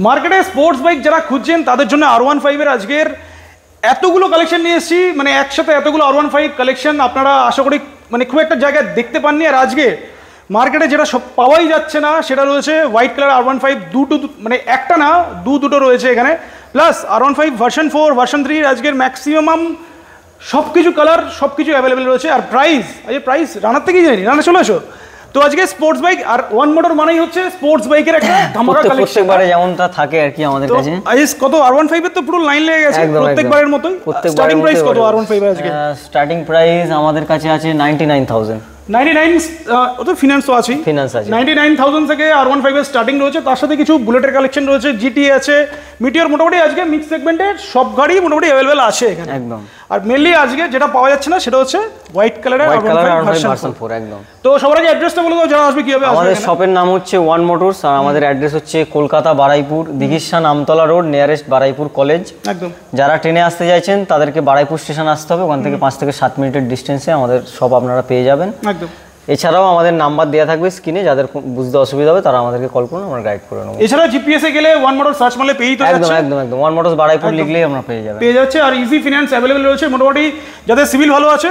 মার্কেটে sports bike যারা খুঁজছেন তাদের জন্য R15 এর আজকের এতগুলো কালেকশন নিয়ে এসেছি, মানে একসাথে এতগুলো R15 কালেকশন আপনারা আশা করি মানে খুব একটা জায়গায় দেখতে পাননি। আর আজকে মার্কেটে যেটা সব পাওয়াই যাচ্ছে না সেটা রয়েছে হোয়াইট কালার R15 দুটো, মানে একটা না দুটো রয়েছে এখানে, প্লাস R15 ভার্সন 4 ভার্সন 3 আজকের ম্যাক্সিমাম সব কিছু কালার সব কিছু অ্যাভেলেবেল রয়েছে। আর প্রাইস রানার থেকেই জানি, রানা চলে আসো। তো আজকে স্পোর্টস বাইক আর ওয়ান মোটর মানেই হচ্ছে স্পোর্টস বাইকের একটা ধামাকা কালেকশন, প্রত্যেকবারে যেমনটা থাকে আর কি আমাদের কাছে। আইস কত R15 এর তো পুরো লাইন লেগে গেছে প্রত্যেকবারের মতোই। স্টার্টিং প্রাইস কত R15 এর আজকে? স্টার্টিং প্রাইস আমাদের কাছে আছে 99000। 99 ও তো ফিনান্স তো আছে, ফিনান্স আছে। 99000 থেকে R15 এর স্টার্টিং রয়েছে, তার সাথে কিছু বুলেটের কালেকশন রয়েছে, জিটি আছে, মিটিওর, মোটামুটি আজকে মিক্স সেগমেন্টের সব গাড়ি মোটামুটি अवेलेबल আছে এখানে একদম। আর মেইনলি আজকে যেটা পাওয়া যাচ্ছে না সেটা হচ্ছে হোয়াইট কালারের R15 ভার্সন 4 একদম। তো সবার আগে অ্যাড্রেসটা বলে দাও যারা আসবে কিভাবে আসবে। আমাদের শপের নাম হচ্ছে ওয়ান মোটরস আর আমাদের অ্যাড্রেস হচ্ছে কলকাতা বারাইপুর দিঘিশান Amtala road, nearest Baraipur college. একদম। যারা ট্রেনে আসতে চাইছেন তাদেরকে বারাইপুর স্টেশন আসতে হবে, ওখান থেকে 5 থেকে 7 মিনিটের ডিস্টেন্সে আমাদের শপ আপনারা পেয়ে যাবেন। একদম। এছাড়াও আমাদের নাম্বার দেওয়া থাকবে স্ক্রিনে, যাদের বুঝতে অসুবিধা হবে তারা আমাদেরকে কল করুন, আমরা গাইড করে নেব। এছাড়া জিপিএস এ গেলে ওয়ান মোটর সার্চ মারলে পেয়েই তো যাচ্ছে। একদম ওয়ান মোটরস বারাইপুর লিখলেই আমরা পেয়ে যাচ্ছে। আর ইজি ফিনান্স अवेलेबल রয়েছে, মোটামুটি যাদের সিভিল ভালো আছে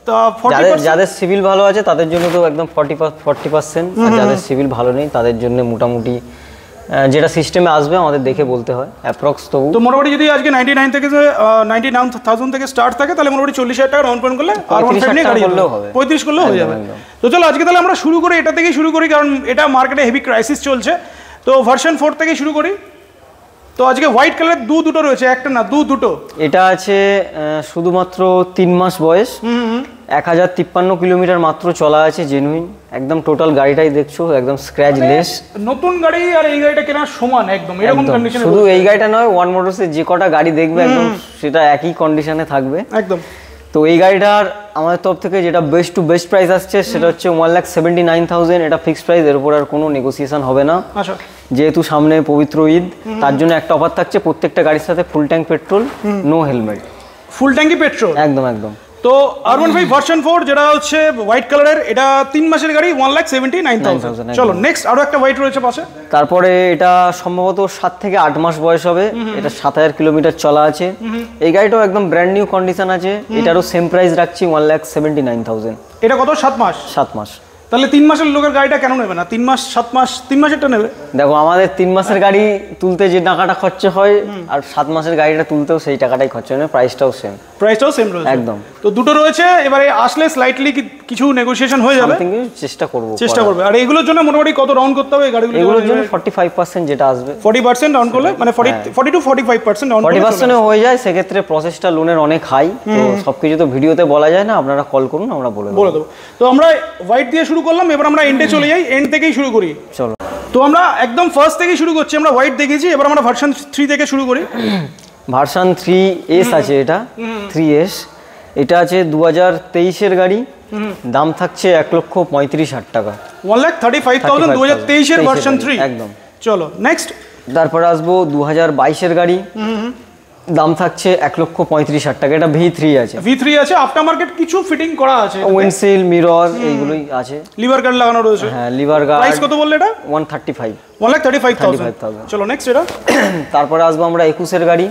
তা 40%, যাদের সিভিল ভালো আছে তাদের জন্য তো একদম 40%, আর যাদের সিভিল ভালো নেই তাদের জন্য মোটামুটি যেটা সিস্টেমে আসবে আমাদের দেখে বলতে হয় অ্যাপ্রক্স। তো মোটামুটি যদি আজকে 99,000 থেকে স্টার্ট থাকে তাহলে মোটামুটি 40,000 টাকা ডাউন পেমেন্ট করলে R15 নিয়ে গাড়ি করলেও হবে, 35 করলেও হয়ে যাবে। তো চলো আজকে তাহলে আমরা শুরু করি, এটা থেকেই শুরু করি কারণ এটা মার্কেটে হেভি ক্রাইসিস চলছে। তো ভার্সন 4 থেকে শুরু করি। তো আজকে হোয়াইট কালারের দুটো রয়েছে, একটা না দুটো। এটা আছে শুধুমাত্র 3 মাস বয়স, 1053 কিলোমিটার মাত্র চলা আছে, জেনুইন একদম। টোটাল গাড়িটাই দেখছো একদম স্ক্র্যাচ লেস, নতুন গাড়ি। আর এই গাড়িটা কেনার সমান একদম এরকম কন্ডিশনে। শুধু এই গাড়িটা নয়, ওয়ান মোটরসের যে কটা গাড়ি দেখবে একদম সেটা একই কন্ডিশনে থাকবে একদম। তো এই গাড়িটার আমাদের তরফ থেকে যেটা বেস্ট টু বেস্ট প্রাইস আসছে সেটা হচ্ছে 1,79,000। এটা ফিক্সড প্রাইস, এর উপর আর কোনো নেগোসিয়েশন হবে না। আচ্ছা। যেহেতু সামনে পবিত্র ঈদ, তার জন্য একটা অফার থাকছে, প্রত্যেকটা গাড়ির সাথে full tank petrol, no helmet. Full ট্যাঙ্কি পেট্রোল একদম। তো R15 ভার্সন 4 যেটা হচ্ছে হোয়াইট কালারের, এটা 3 মাসের গাড়ি, 1,79,000। চলো নেক্সট আরো একটা হোয়াইট রয়েছে পাশে। তারপরে এটা সম্ভবত 7 থেকে 8 মাস বয়স হবে, এটা 7000 কিলোমিটার চলা আছে। এই গাড়িটাও একদম ব্র্যান্ড নিউ কন্ডিশন আছে, এটারও সেম প্রাইস রাখছি 1,79,000। এটা কত? 7 মাস। 7 মাস। তাহলে 3 মাসের লোকের গাড়িটা কেন নেবে না? 3 মাস 7 মাস 3 মাসেরটা নেবে। দেখো আমাদের 3 মাসের গাড়ি তুলতে যে টাকাটা খরচ হয় আর 7 মাসের গাড়িটা তুলতেও সেই টাকাটাই খরচ হয়, প্রাইসটাও সেম রয়েছে একদম। তো দুটো রয়েছে, এবারে আসলে স্লাইটলি কিছু নেগোসিয়েশন হয়ে যাবে, চেষ্টা করবে। আর এইগুলোর জন্য মোটামুটি কত রাউন্ড করতে হবে গাড়িগুলো? এগুলোর জন্য 45% যেটা আসবে, 40% ডাউন করলে মানে 40 to 45% ডাউন করলে 40% হয়ে যায়। সেক্ষেত্রে প্রসেসটা লোনের অনেক হাই, তো সবকিছু তো ভিডিওতে বলা যায় না, আপনারা কল করুন, আমরা বলে দেবো। তো আমরা হোয়াইট দিয়ে শুরু করলাম, এবার আমরা এন্ডে চলে যাই, এন্ড থেকেই শুরু করি। চলো। তো আমরা একদম ফার্স্ট থেকেই শুরু করছি, আমরা হোয়াইট দেখেছি, এবার আমরা ভার্সন 3 থেকে শুরু করি। ভার্সন 3S আছে, এটা 3S। এটা আছে 2023 এর গাড়ি, দাম থাকছে 1,35,000 টাকা। 1,35,000 2023 এর ভার্সন 3 একদম। চলো নেক্সট। তারপরে আসবো 2022 এর গাড়ি, দাম থাকছে 1,35,000 টাকা। এটা V3 আছে, আছে, আফটার মার্কেট কিছু ফিটিং করা আছে, উইন্ডশিল্ড মিরর এইগুলোই আছে, লিভার গার্ড লাগানো রয়েছে। হ্যাঁ লিভার গার্ড। প্রাইস কত বললে এটা? 1,35,000। চলো নেক্সট এটা। তারপরে আসবো আমরা 21 এর গাড়ি,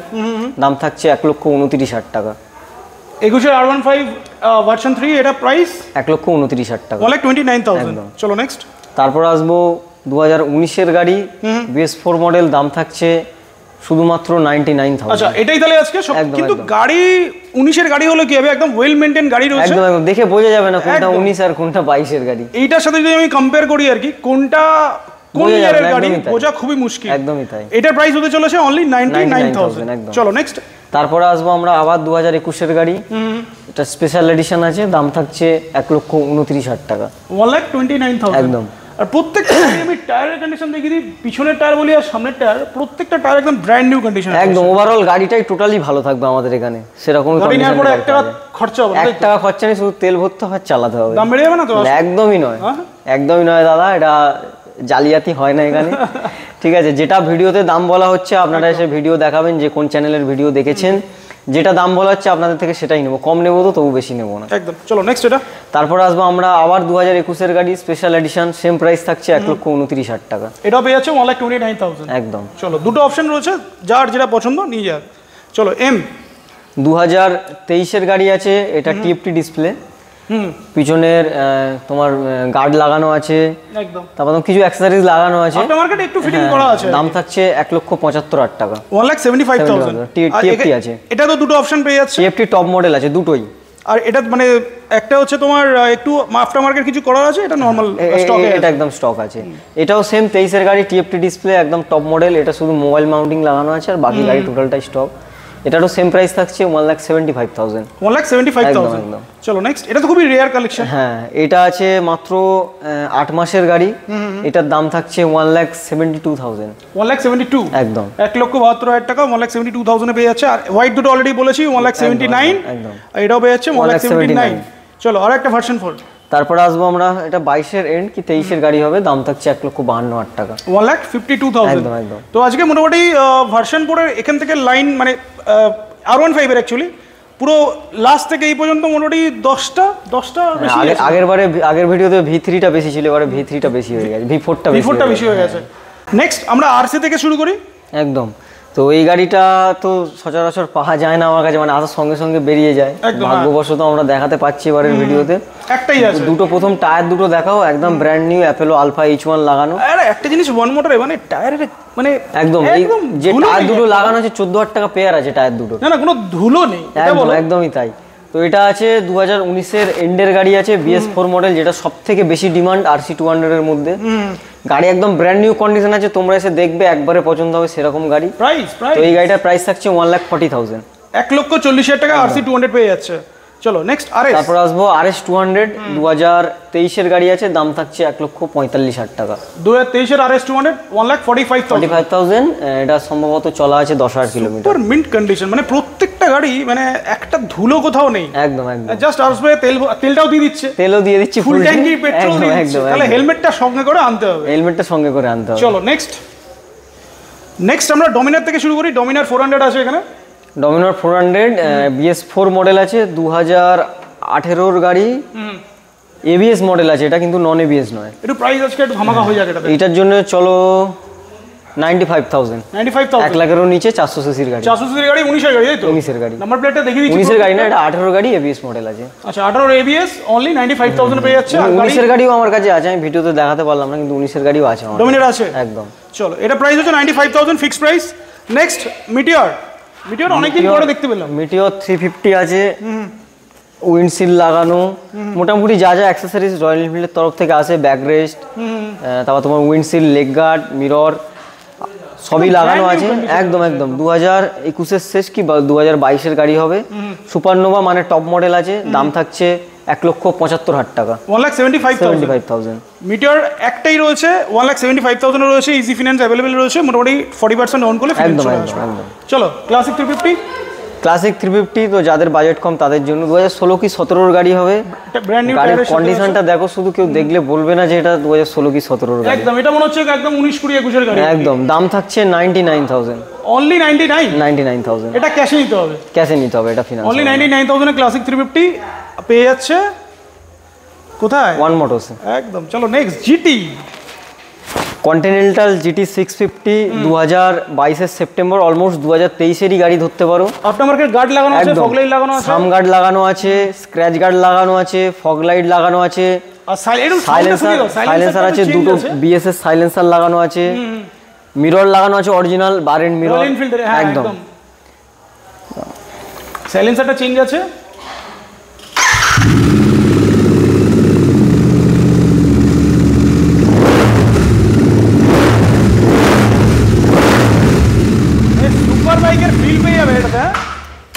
দাম থাকছে 1,29,000 টাকা। 21 এর R15 ভার্সন 3, এটা প্রাইস 1,29,000 টাকা, 1,29,000। চলো নেক্সট। তারপর আসবো 2019 এর গাড়ি, BS4 মডেল, দাম থাকছে শুধুমাত্র 99,000। আচ্ছা এটাই তাহলে আজকে সব। কিন্তু গাড়ি 19 এর গাড়ি হলো কি হবে, একদম ওয়েল মেইনটেইন গাড়ি রয়েছে, একদম দেখে বোঝা যাবে না কোনটা 19 আর কোনটা 22 এর গাড়ি। এইটার সাথে যদি আমি কম্পেয়ার করি আর কি, কোনটা কোন ইয়ারের গাড়ি বোঝা খুবই মুশকিল। একদমই তাই। এটার প্রাইস হতে চলেছে অনলি 99,000। চলো নেক্সট। তারপরে আসবো আমরা আবার 2021 এর গাড়ি, এটা স্পেশাল এডিশন আছে, দাম থাকছে 1,29,000 টাকা, 1,29,000 একদম। আর প্রত্যেকটা আমি টায়ারের কন্ডিশন দেখি দিই, পিছনের টায়ার বলি আর সামনের টায়ার, প্রত্যেকটা টায়ার একদম ব্র্যান্ড নিউ কন্ডিশন, একদম। ওভারঅল গাড়িটাই টোটালি ভালো থাকবে আমাদের এখানে, সেরকম কন্ডিশন নেই। 1 টাকা খরচা হবে, 1 টাকা খরচা নেই, শুধু তেল ভরতে হয়, চালাতে হবে। দাম বেড়ে যাবে না তো? একদমই নয় দাদা, এটা জালিয়াতি হয় না এখানে। ঠিক আছে, যেটা ভিডিওতে দাম বলা হচ্ছে আপনারা এসে ভিডিও দেখাবেন যে কোন চ্যানেলের ভিডিও দেখেছেন, যেটা দাম বলা হচ্ছে আপনাদের থেকে সেটাই নেবো, কম নেবো তো তবু বেশি নেবো না। একদম। চলো নেক্সট এটা। তারপর আসবো আমরা আবার 2021-এর গাড়ি, স্পেশাল এডিশন, সেম প্রাইস থাকছে 1,29,000 টাকা। এটাও পেয়ে যাচ্ছে 1,29,000। একদম। চলো দুটো অপশন রয়েছে, যার যেটা পছন্দ নিয়ে যাক। চলো এম। 2023-এর গাড়ি আছে, এটা টিএফটি ডিসপ্লে, পিছনের তোমার গার্ড লাগানো আছে, একদম। তারপর কিছু অ্যাক্সেসরিজ লাগানো আছে, আপনার মার্কেটে একটু ফিটিং করা আছে। দাম থাকছে 1,75,000 টাকা। 1,75,000 টিএফটি আছে। এটা তো দুটো অপশন পেয়ে যাচ্ছে। টিএফটি টপ মডেল আছে দুটোই। আর এটা মানে একটা হচ্ছে তোমার একটু আফটার মার্কেট কিছু করা আছে, এটা নরমাল স্টকে, এটা একদম স্টক আছে। এটাও সেম 23-এর গাড়ি, টিএফটি ডিসপ্লে, একদম টপ মডেল। এটা শুধু মোবাইল মাউন্টিং লাগানো আছে, আর বাকি গাড়ি টোটালটাই স্টক। এটারও সেম প্রাইস থাকছে 1,75,000। 1,75,000। চলো নেক্সট। এটা তো খুবই রেয়ার কালেকশন। হ্যাঁ, এটা আছে মাত্র 8 মাসের গাড়ি, এটার দাম থাকছে 1,72,000। 1,72,000 একদম। 1,72,000 টাকা 1,72,000 এ পেয়ে যাচ্ছে। আর হোয়াইট দুটো অলরেডি বলেছি 1,79,000। একদম। আর এটাও পেয়ে যাচ্ছে 1,79,000। চলো আর একটা ভার্সন 4। তারপরে আসবো আমরা, এটা 22-এর এন্ড কি 23-এর গাড়ি হবে, দাম থাকছে 1,52,000 টাকা। 1,52,000। একদম একদম। তো আজকে মোটামুটি ভার্সন 4 এর এখান থেকে লাইন মানে R15 এর অ্যাকচুয়ালি পুরো লাস্ট থেকে এই পর্যন্ত মোটামুটি 10টা বেশি। আগের ভিডিওতে V3টা বেশি ছিল, এবারে V3টা বেশি হয়ে গেছে, V4টা বেশি হয়ে গেছে। নেক্সট আমরা RC থেকে শুরু করি। একদম। তো এই গাড়িটা তো সচরাচর পাওয়া যায় না আমার কাছে, মানে আসার সঙ্গে সঙ্গে বেরিয়ে যায়, ভাগ্যবশত আমরা দেখাতে পাচ্ছি এবারের ভিডিওতে। একটাই আছে। দুটো প্রথম টায়ার দুটো দেখাও, একদম brand new Apollo alpha H1 লাগানো। আরে একটা জিনিস ওয়ান মোটরে মানে টায়ারের মানে একদম যে টায়ার দুটো লাগানো আছে 14,000 টাকা পেয়ার আছে টায়ার দুটো। না কোনো ধুলো নেই, একদমই তাই। তো এটা আছে 2019-এর এন্ডের গাড়ি আছে, BS4 মডেল, যেটা সবথেকে বেশি ডিমান্ড RC200 এর মধ্যে। গাড়ি একদম ব্র্যান্ড নিউ কন্ডিশন আছে, তোমরা এসে দেখবে একবারে পছন্দ হবে সেরকম গাড়ি। প্রাইস তো এই গাড়িটার প্রাইস থাকছে 1,40,000। 1,40,000 টাকা RC200 পেয়ে যাচ্ছে। চলো নেক্সট RS। তারপর আসবো RS200, 2023-এর গাড়ি আছে, দাম থাকছে 1,45,000 টাকা। 2023-এর RS200 1,45,000। এটা সম্ভবত চলা আছে 10,000 কিলোমিটার। সুপার মিন্ট কন্ডিশন, মানে প্রত্যেকটা গাড়ি মানে একটা ধুলো কোথাও নেই। একদম একদম। জাস্ট আসবে, তেলটাও দিয়ে দিচ্ছে, ফুল ট্যাঙ্কি পেট্রোল দিচ্ছে। তাহলে হেলমেটটা সঙ্গে করে আনতে হবে। চলো নেক্সট আমরা ডমিনার থেকে শুরু করি। ডমিনার 400 আছে এখানে। ডমিনার 400 BS4 মডেল আছে, 2018-র গাড়ি, ABS মডেল আছে, এটা কিন্তু নন ABS নয়। একটু প্রাইস আজকে একটু ধামাকা হয়ে যাবে এটার জন্য। চলো 95,000। 95,000 1 লাখেরও নিচে 400 সিসির গাড়ি। 400 সিসির গাড়ি, 19-এর গাড়ি, তাই তো? 19-এর গাড়ি। নাম্বার প্লেটটা দেখিয়ে দিচ্ছি। 19-এর গাড়ি না, এটা 18-র গাড়ি, ABS মডেল আছে। আচ্ছা 18 ABS অনলি 95,000 পেয়ে যাচ্ছে। আর 19-এর গাড়িও আমার কাছে আছে, আমি ভিডিওতে দেখাতে পারলাম না, কিন্তু 19-এর গাড়িও আছে আমার। ডমিনার আছে একদম। চলো এটা প্রাইস হচ্ছে 95,000 ফিক্স প্রাইস। নেক্সট মিটিওর অনেকদিন পরে দেখতে পেলাম। মিটিওর 350 আছে, উইন্ডশিল্ড লাগানো, মোটামুটি যা যা অ্যাক্সেসরিজ রয়্যাল এনফিল্ডের তরফ থেকে আসে, ব্যাক রেস্ট, তারপর তোমার উইন্ডশিল্ড, লেগ গার্ড, মিরর সবই লাগানো আছে। একদম 2021-এর শেষ কি 2022-এর গাড়ি হবে। সুপারনোভা মানে টপ মডেল আছে, দাম থাকছে 1,75,000 টাকা। 1,75,000। মিটিওর একটাই রয়েছে, 1,75,000 রয়েছে। ইজি ফিনান্স অ্যাভেলেবেল রয়েছে, মোটামুটি 40% অন করলে একদম। চলো ক্লাসিক 350। ক্লাসিক 350 তো যাদের বাজেট কম তাদের জন্য। 2016 কি 17-র গাড়ি হবে। গাড়ির কন্ডিশনটা দেখো, শুধু কেউ দেখলে বলবে না যে এটা 2016 কি 17-র গাড়ি। একদম এটা মনে হচ্ছে একদম 19, 20, 21-এর গাড়ি। একদম। দাম থাকছে 99,000। অনলি 99,000। এটা ক্যাশে নিতে হবে। এটা ফিনান্স। অনলি 99,000 এ ক্লাসিক 350 পেয়ে যাচ্ছে কোথায়? ওয়ান মোটরসে। একদম। চলো নেক্সট জিটি। কন্টিনেন্টাল GT 650, 2022-এর সেপ্টেম্বর, অলমোস্ট 2023-এরই গাড়ি ধরতে পারো। আফটার মার্কেট গার্ড লাগানো আছে, ফগ লাইট লাগানো আছে, সাম গার্ড লাগানো আছে, স্ক্র্যাচ গার্ড লাগানো আছে, ফগ লাইট লাগানো আছে, আর সাইলেন্সার আছে, দুটো BS এর সাইলেন্সার লাগানো আছে, মিরর লাগানো আছে, অরিজিনাল বার এন্ড মিরর। একদম। সাইলেন্সারটা চেঞ্জ আছে।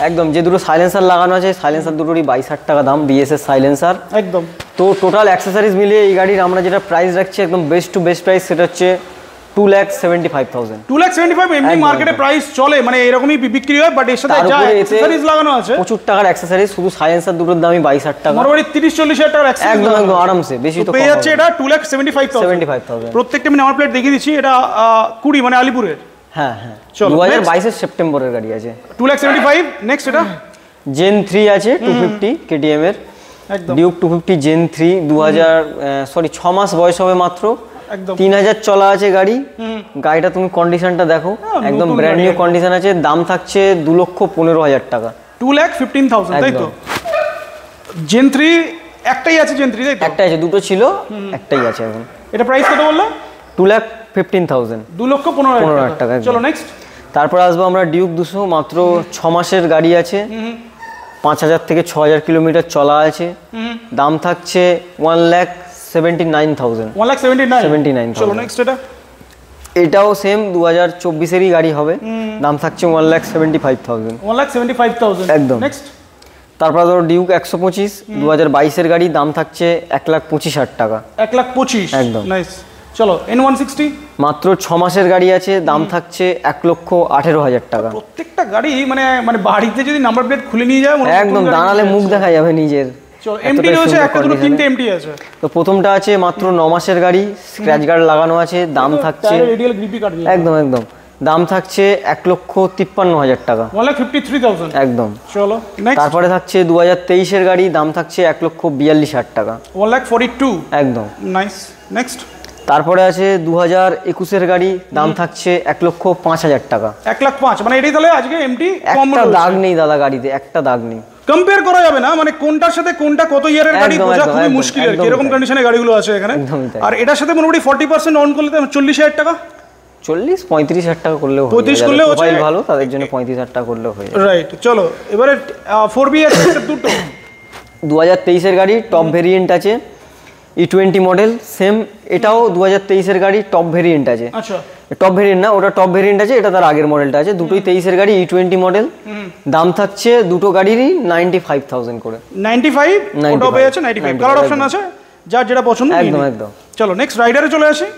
একদম। যে দুটো সাইলেন্সার লাগানো আছে, সাইলেন্সার দুটোরই 22,000 টাকা দাম, BS এর সাইলেন্সার। একদম। তো টোটাল অ্যাক্সেসরিজ মিলিয়ে এই গাড়ির আমরা যেটা প্রাইস রাখছি একদম বেস্ট টু বেস্ট প্রাইস, সেটা হচ্ছে 2,75,000। 2,75,000 এমনি মার্কেটে প্রাইস চলে, মানে এরকমই বিক্রি হয়, বাট এর সাথে যা অ্যাকসেসরিজ লাগানো আছে প্রচুর টাকার অ্যাকসেসরিজ, শুধু সাইলেন্সার দুটোর দামই 22,000 টাকা। মোটামুটি 30-40,000 টাকার অ্যাকসেসরিজ একদম আরামসে, বেশি তো পেয়ে যাচ্ছে। এটা 2,75,000। প্রত্যেকটা আমি নাম্বার প্লেট দেখিয়ে দিচ্ছি। এটা 20 মানে আলিপুরের। হ্যাঁ হ্যাঁ চলো, 2022 সেপ্টেম্বরের গাড়ি আছে। 2,75,000 নেক্সট এটা জেন 3 আছে 250 কেটিএম এর, একদম ডিউক 250 জেন 3 6 মাস বয়স হবে মাত্র, একদম 3000 চলা আছে গাড়ি। গাড়িটা তুমি কন্ডিশনটা দেখো, একদম নতুন ব্র্যান্ড গাড়ি নিউ কন্ডিশন আছে। দাম থাকছে 2,15,000 টাকা। 2,15,000 তাই তো? জেন 3 একটাই আছে, জেন 3 তাই তো? একটাই আছে, দুটো ছিল, একটাই আছে এখন। এটা প্রাইস কত বললো? 2,15,000। 2,15,000 টাকা একদম। চলো নেক্সট। তারপর আসবো আমরা ডিউক 200, মাত্র 6 মাসের গাড়ি আছে, 5,000 থেকে 6,000 কিলোমিটার চলা আছে। দাম থাকছে 1,79,000। 1,79,000 চলো নেক্সট এটা। এটাও সেম 2024-এরই গাড়ি হবে, দাম থাকছে 1,75,000। 1,75,000 একদম। নেক্সট। তারপর ধরো ডিউক 125 2022-এর গাড়ি, দাম থাকছে 1,25,000 টাকা। 1,25,000 একদম। নাইস। চলো N160 মাত্র 6 মাসের গাড়ি আছে, দাম থাকছে 1,18,000 টাকা। প্রত্যেকটা গাড়ি মানে মানে বাড়িতে যদি নাম্বার প্লেট খুলে নিয়ে যায় একদম দাঁড়ালে মুখ দেখা যাবে নিজের। চলো এমটি রয়েছে, একটা দুটো তিনটে এমটি আছে। তো প্রথমটা আছে মাত্র 9 মাসের গাড়ি, স্ক্র্যাচ গার্ড লাগানো আছে, দাম থাকছে রেডিয়াল গ্রিপি কার্ড একদম একদম দাম থাকছে 1,53,000 টাকা। 1,53,000 একদম। চলো নেক্সট। তারপরে থাকছে 2023-এর গাড়ি, দাম থাকছে 1,42,000 টাকা। 1,42,000 একদম। নাইস। নেক্সট। তারপরে আছে 2021-এর গাড়ি, দাম থাকছে 1,05,000 টাকা। 1,05,000 মানে এটাই তাহলে আজকে এমটি কম একটা দাগ নেই দাদা গাড়িতে, একটা দাগ নেই। কম্পেয়ার করা যাবে না, মানে কোনটার সাথে কোনটা কত ইয়ারের গাড়ি একদম, বোঝা একদম, খুবই একদম, মুশকিল আর কি। একদম এরকম তাই। কন্ডিশনে গাড়িগুলো আছে এখানে। একদমই তাই। আর এটার সাথে মোটামুটি 40% অন করলে 40,000 টাকা, 40-35,000 টাকা করলেও 35 করলেও হচ্ছে। প্রোফাইল ভালো তাদের জন্য 35,000 টাকা করলেও হয়ে যাবে। রাইট। চলো এবারে 4B এর দুটো 2023-এর গাড়ি, টপ ভেরিয়েন্ট আছে, E20 মডেল সেম। এটাও 2023-এর গাড়ি, টপ ভেরিয়েন্ট আছে। আচ্ছা টপ ভেরিয়েন্ট না, ওটা টপ ভেরিয়েন্ট আছে, এটা তার আগের মডেলটা আছে। দুটোই 23-এর গাড়ি, E20 মডেল। দাম থাকছে দুটো গাড়িরই 95,000 করে। 95 ওটাও পেয়ে আছে 95 কালার অপশন আছে, যার যেটা পছন্দ নিয়ে একদম নিন। একদম। চলো নেক্সট রাইডারে চলে আসি।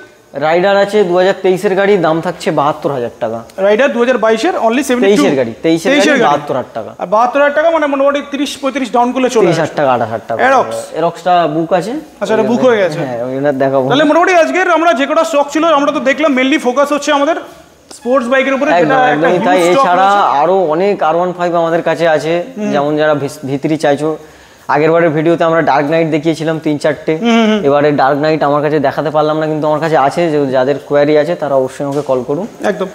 রাইডার আছে 2023-এর গাড়ি, দাম থাকছে 72,000 টাকা। Rider 2022-এর only 72। 23-এর গাড়ি, 23-এর গাড়ি 72,000 টাকা। আর 72,000 টাকা মানে মোটামুটি 30-35 ডাউন করলে চলে 30,000 টাকা 28,000 টাকা। এরক্স। এরক্সটা বুক আছে। আচ্ছা এটা বুক হয়ে গেছে। হ্যাঁ ওই দেখাবো। তাহলে মোটামুটি আজকের আমরা যে কটা স্টক ছিল আমরা তো দেখলাম, মেইনলি ফোকাস হচ্ছে আমাদের স্পোর্টস বাইকের উপরে, যেটা একদম একটা একদমই huge তাই। stock এছাড়া রয়েছে। আরো অনেক R15 আমাদের কাছে আছে, যেমন যারা ভিতরি চাইছো। আগের বারের ভিডিওতে আমরা ডার্ক নাইট দেখিয়েছিলাম 3-4টে, এবারে ডার্ক নাইট আমার কাছে দেখাতে পারলাম না, কিন্তু আমার কাছে আছে। যাদের কোয়ারি আছে তারা অবশ্যই আমাকে কল করুন। একদম।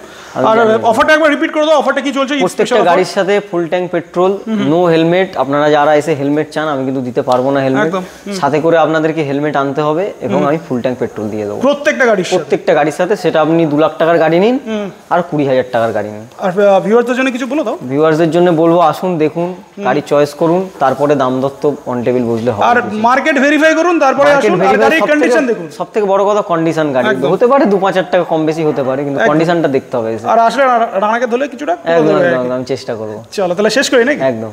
আর অফারটা একবার রিপিট করে দাও, অফারটা কি চলছে? প্রত্যেকটা গাড়ির সাথে full tank petrol, no helmet. আপনারা যারা এসে হেলমেট চান, আমি কিন্তু দিতে পারবো না হেলমেট, একদম। সাথে করে আপনাদেরকে হেলমেট আনতে হবে, এবং আমি ফুল ট্যাঙ্ক পেট্রোল দিয়ে দেবো প্রত্যেকটা গাড়ির সাথে। প্রত্যেকটা গাড়ির সাথে। সেটা আপনি 2 লাখ টাকার গাড়ি নিন আর 20,000 টাকার গাড়ি নিন। আর ভিউয়ারদের জন্য কিছু বলে দাও। ভিউয়ার্সদের জন্য বলবো, আসুন দেখুন, গাড়ি চয়েস করুন, তারপরে দাম দত্ত অন টেবিল বুঝলে হবে। আর মার্কেট ভেরিফাই করুন, তারপরে আসুন আর গাড়ির কন্ডিশন দেখুন। সবথেকে বড় কথা কন্ডিশন। গাড়ি হতে পারে 2-5,000 টাকা কম বেশি হতে পারে, কিন্তু কন্ডিশনটা দেখতে হবে। আর আসলে রানাকে ধরলে কিছুটা একদম একদম আমি চেষ্টা করবো। চলো তাহলে শেষ করি নাকি? একদম।